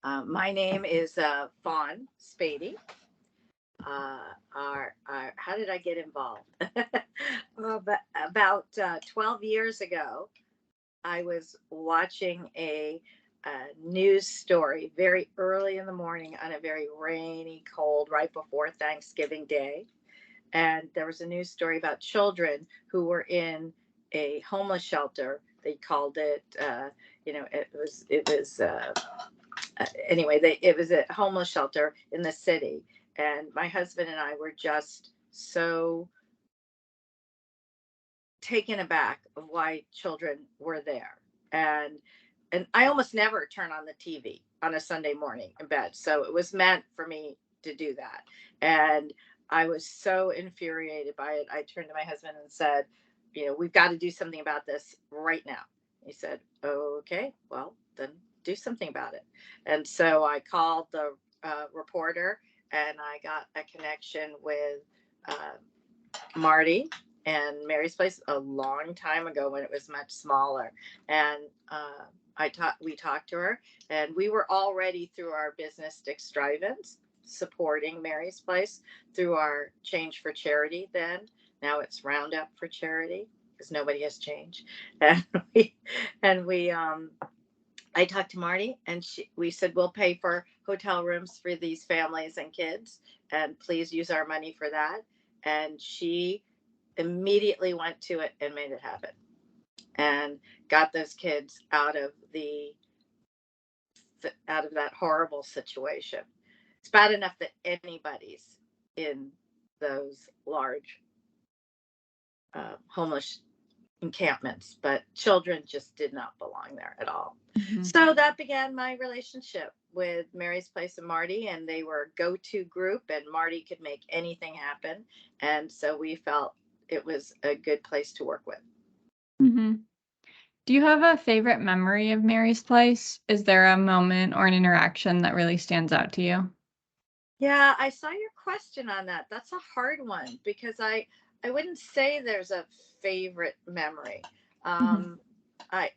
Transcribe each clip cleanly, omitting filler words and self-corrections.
My name is Fawn Spady. How did I get involved? Well, but about 12 years ago, I was watching a news story very early in the morning on a very rainy, cold, right before Thanksgiving Day. And there was a news story about children who were in a homeless shelter. They called it, anyway, it was a homeless shelter in the city, and my husband and I were just so taken aback of why children were there. And I almost never turn on the TV on a Sunday morning in bed, so it was meant for me to do that. And I was so infuriated by it. I turned to my husband and said, we've got to do something about this right now. He said, okay, well, then do something about it. And so I called the reporter, and I got a connection with uh, Marty and Mary's Place a long time ago when it was much smaller. And we talked to her, and we were already through our business Dick's Drive-ins supporting Mary's Place through our Change for Charity then. Now it's Roundup for Charity because nobody has changed. And we I talked to Marty, and we said, we'll pay for hotel rooms for these families and kids, and please use our money for that. And she immediately went to it and made it happen and got those kids out of that horrible situation. It's bad enough that anybody's in those large homeless encampments, but children just did not belong there at all. Hmm. So that began my relationship with Mary's Place and Marty, and they were a go-to group, and Marty could make anything happen. And so we felt it was a good place to work with. Hmm. Do you have a favorite memory of Mary's Place? Is there a moment or an interaction that really stands out to you? Yeah, I saw your question on that. That's a hard one because I wouldn't say there's a favorite memory. Hmm. Um, I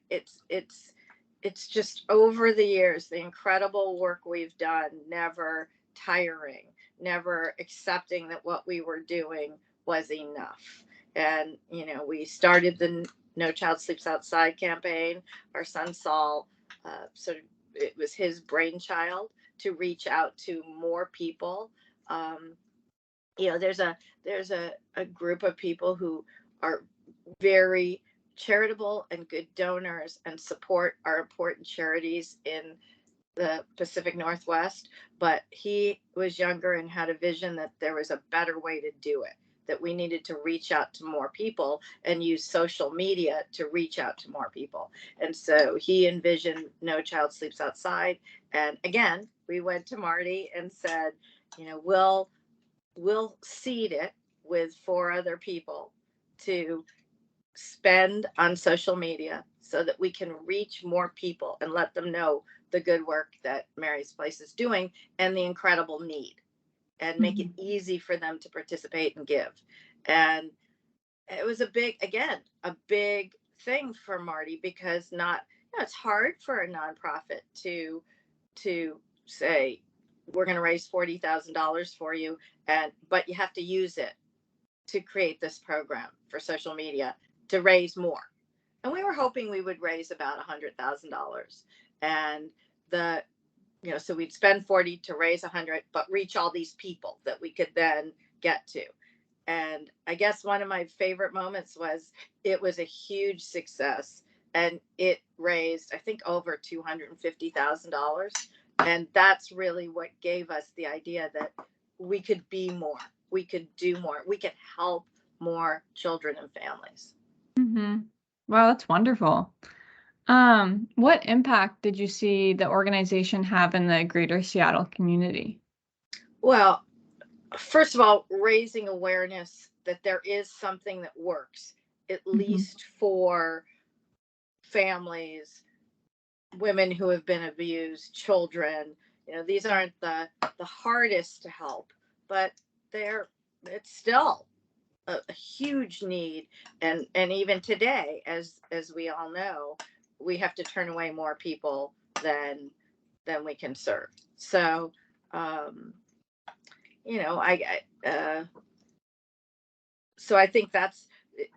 it's just over the years the incredible work we've done, never tiring, never accepting that what we were doing was enough. And we started the No Child Sleeps Outside campaign. Our son Saul, sort of, it was his brainchild to reach out to more people. Um, there's a group of people who are very charitable and good donors and support our important charities in the Pacific Northwest. But he was younger and had a vision that there was a better way to do it, that we needed to reach out to more people and use social media to reach out to more people. And so he envisioned No Child Sleeps Outside. And again, we went to Marty and said, we'll seed it with four other people to spend on social media so that we can reach more people and let them know the good work that Mary's Place is doing and the incredible need, and make it Hmm. easy for them to participate and give. And it was a big thing for Marty because it's hard for a nonprofit to say we're going to raise $40,000 for you, but you have to use it to create this program for social media to raise more. And we were hoping we would raise about $100,000. And the so we'd spend 40 to raise 100, but reach all these people that we could then get to. And I guess one of my favorite moments was it was a huge success, and it raised, I think, over $250,000. And that's really what gave us the idea that we could be more, we could do more, we could help more children and families. Hmm. Wow, that's wonderful. What impact did you see the organization have in the greater Seattle community? Well, first of all, raising awareness that there is something that works, at Hmm. least for families, women who have been abused, children. These aren't the hardest to help, but they're it's still a huge need. And even today, as we all know, we have to turn away more people than then we can serve. So, you know, so I think that's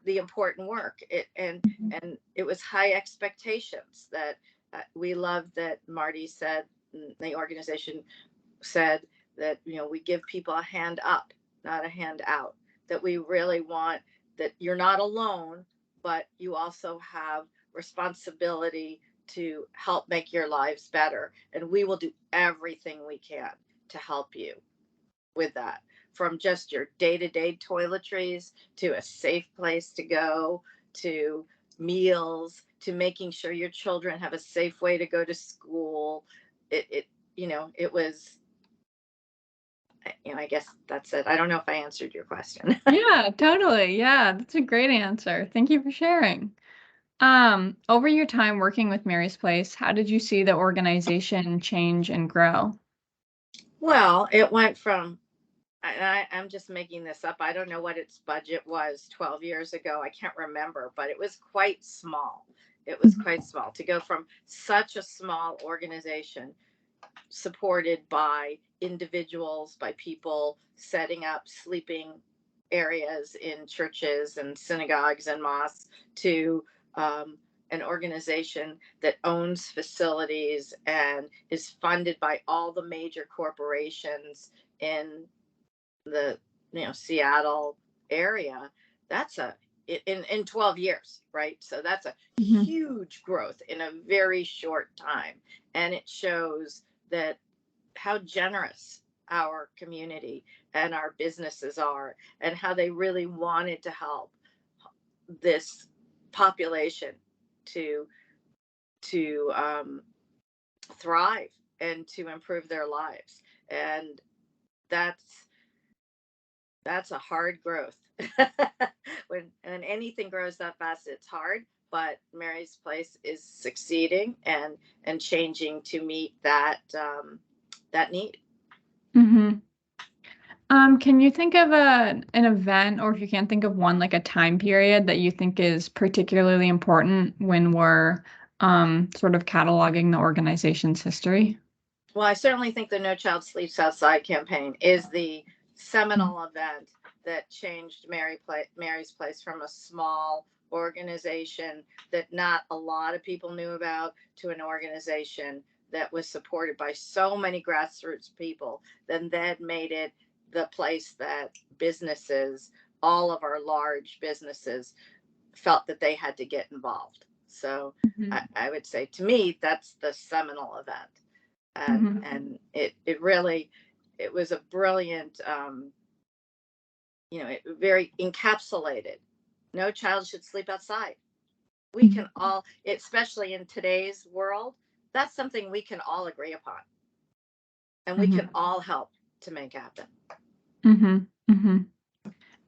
the important work. And it was high expectations that we love that Marty said, the organization said that, you know, we give people a hand up, not a hand out, that we really want that you're not alone, but you also have responsibility to help make your lives better. And we will do everything we can to help you with that, from just your day-to-day toiletries to a safe place to go, to meals, to making sure your children have a safe way to go to school. It you know, it was, you know, I guess that's it. I don't know if I answered your question. Yeah, totally. Yeah, that's a great answer. Thank you for sharing. Over your time working with Mary's Place, how did you see the organization change and grow? Well, it went from, I'm just making this up. I don't know what its budget was 12 years ago. I can't remember, but it was quite small. It was quite small to go from such a small organization supported by individuals, by people setting up sleeping areas in churches and synagogues and mosques, to an organization that owns facilities and is funded by all the major corporations in the, you know, Seattle area. That's a, in 12 years, right? So that's a Mhm. huge growth in a very short time. And it shows that how generous our community and our businesses are, and how they really wanted to help this population to to thrive and to improve their lives. And that's that's a hard growth. When anything grows that fast, it's hard. But Mary's Place is succeeding and changing to meet that that need. Mhm. Can you think of an event, or if you can't think of one, like a time period that you think is particularly important when we're sort of cataloging the organization's history? Well, I certainly think the No Child Sleeps Outside campaign is the seminal event that changed Mary's Place from a small organization that not a lot of people knew about to an organization that was supported by so many grassroots people. Then that made it the place that businesses, all of our large businesses, felt that they had to get involved. So Mhm. I would say, to me, that's the seminal event. Mhm. And it really, it was a brilliant, you know, it very encapsulated. No child should sleep outside. We can Mhm. all, especially in today's world, that's something we can all agree upon, and we can Mhm. all help to make happen. Mhm. Mhm.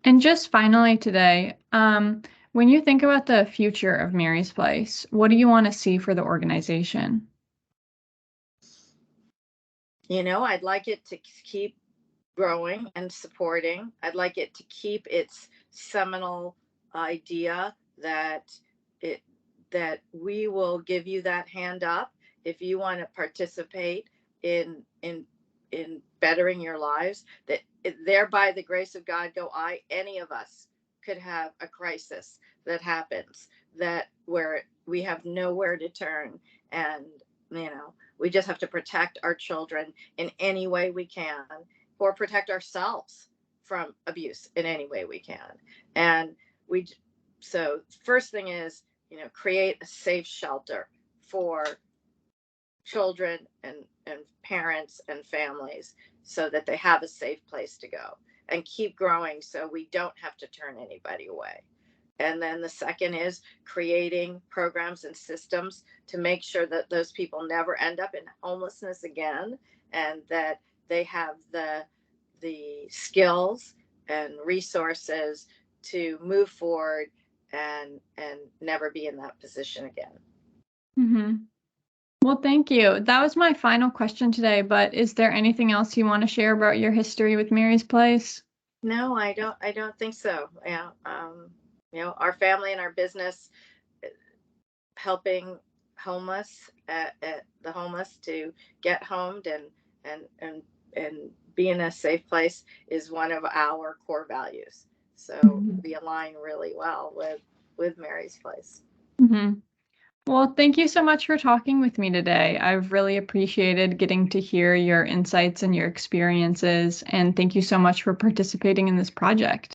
And just finally today, when you think about the future of Mary's Place, what do you want to see for the organization? You know, I'd like it to keep growing and supporting. I'd like it to keep its seminal idea that it that we will give you that hand up if you want to participate in bettering your lives. That there, by the grace of God, go I. Any of us could have a crisis that happens, that where we have nowhere to turn, and you know, we just have to protect our children in any way we can, or protect ourselves from abuse in any way we can. And we, so first thing is, you know, create a safe shelter for children and parents and families, so that they have a safe place to go, and keep growing so we don't have to turn anybody away. And then the second is creating programs and systems to make sure that those people never end up in homelessness again, and that they have the skills and resources to move forward and never be in that position again. Mhm. Well, thank you. That was my final question today, but is there anything else you want to share about your history with Mary's Place? No, I don't think so. You know, our family and our business, helping the homeless to get homed and be in a safe place is one of our core values. So Mhm. we align really well with Mary's Place. Mhm. Well, thank you so much for talking with me today. I've really appreciated getting to hear your insights and your experiences, and thank you so much for participating in this project.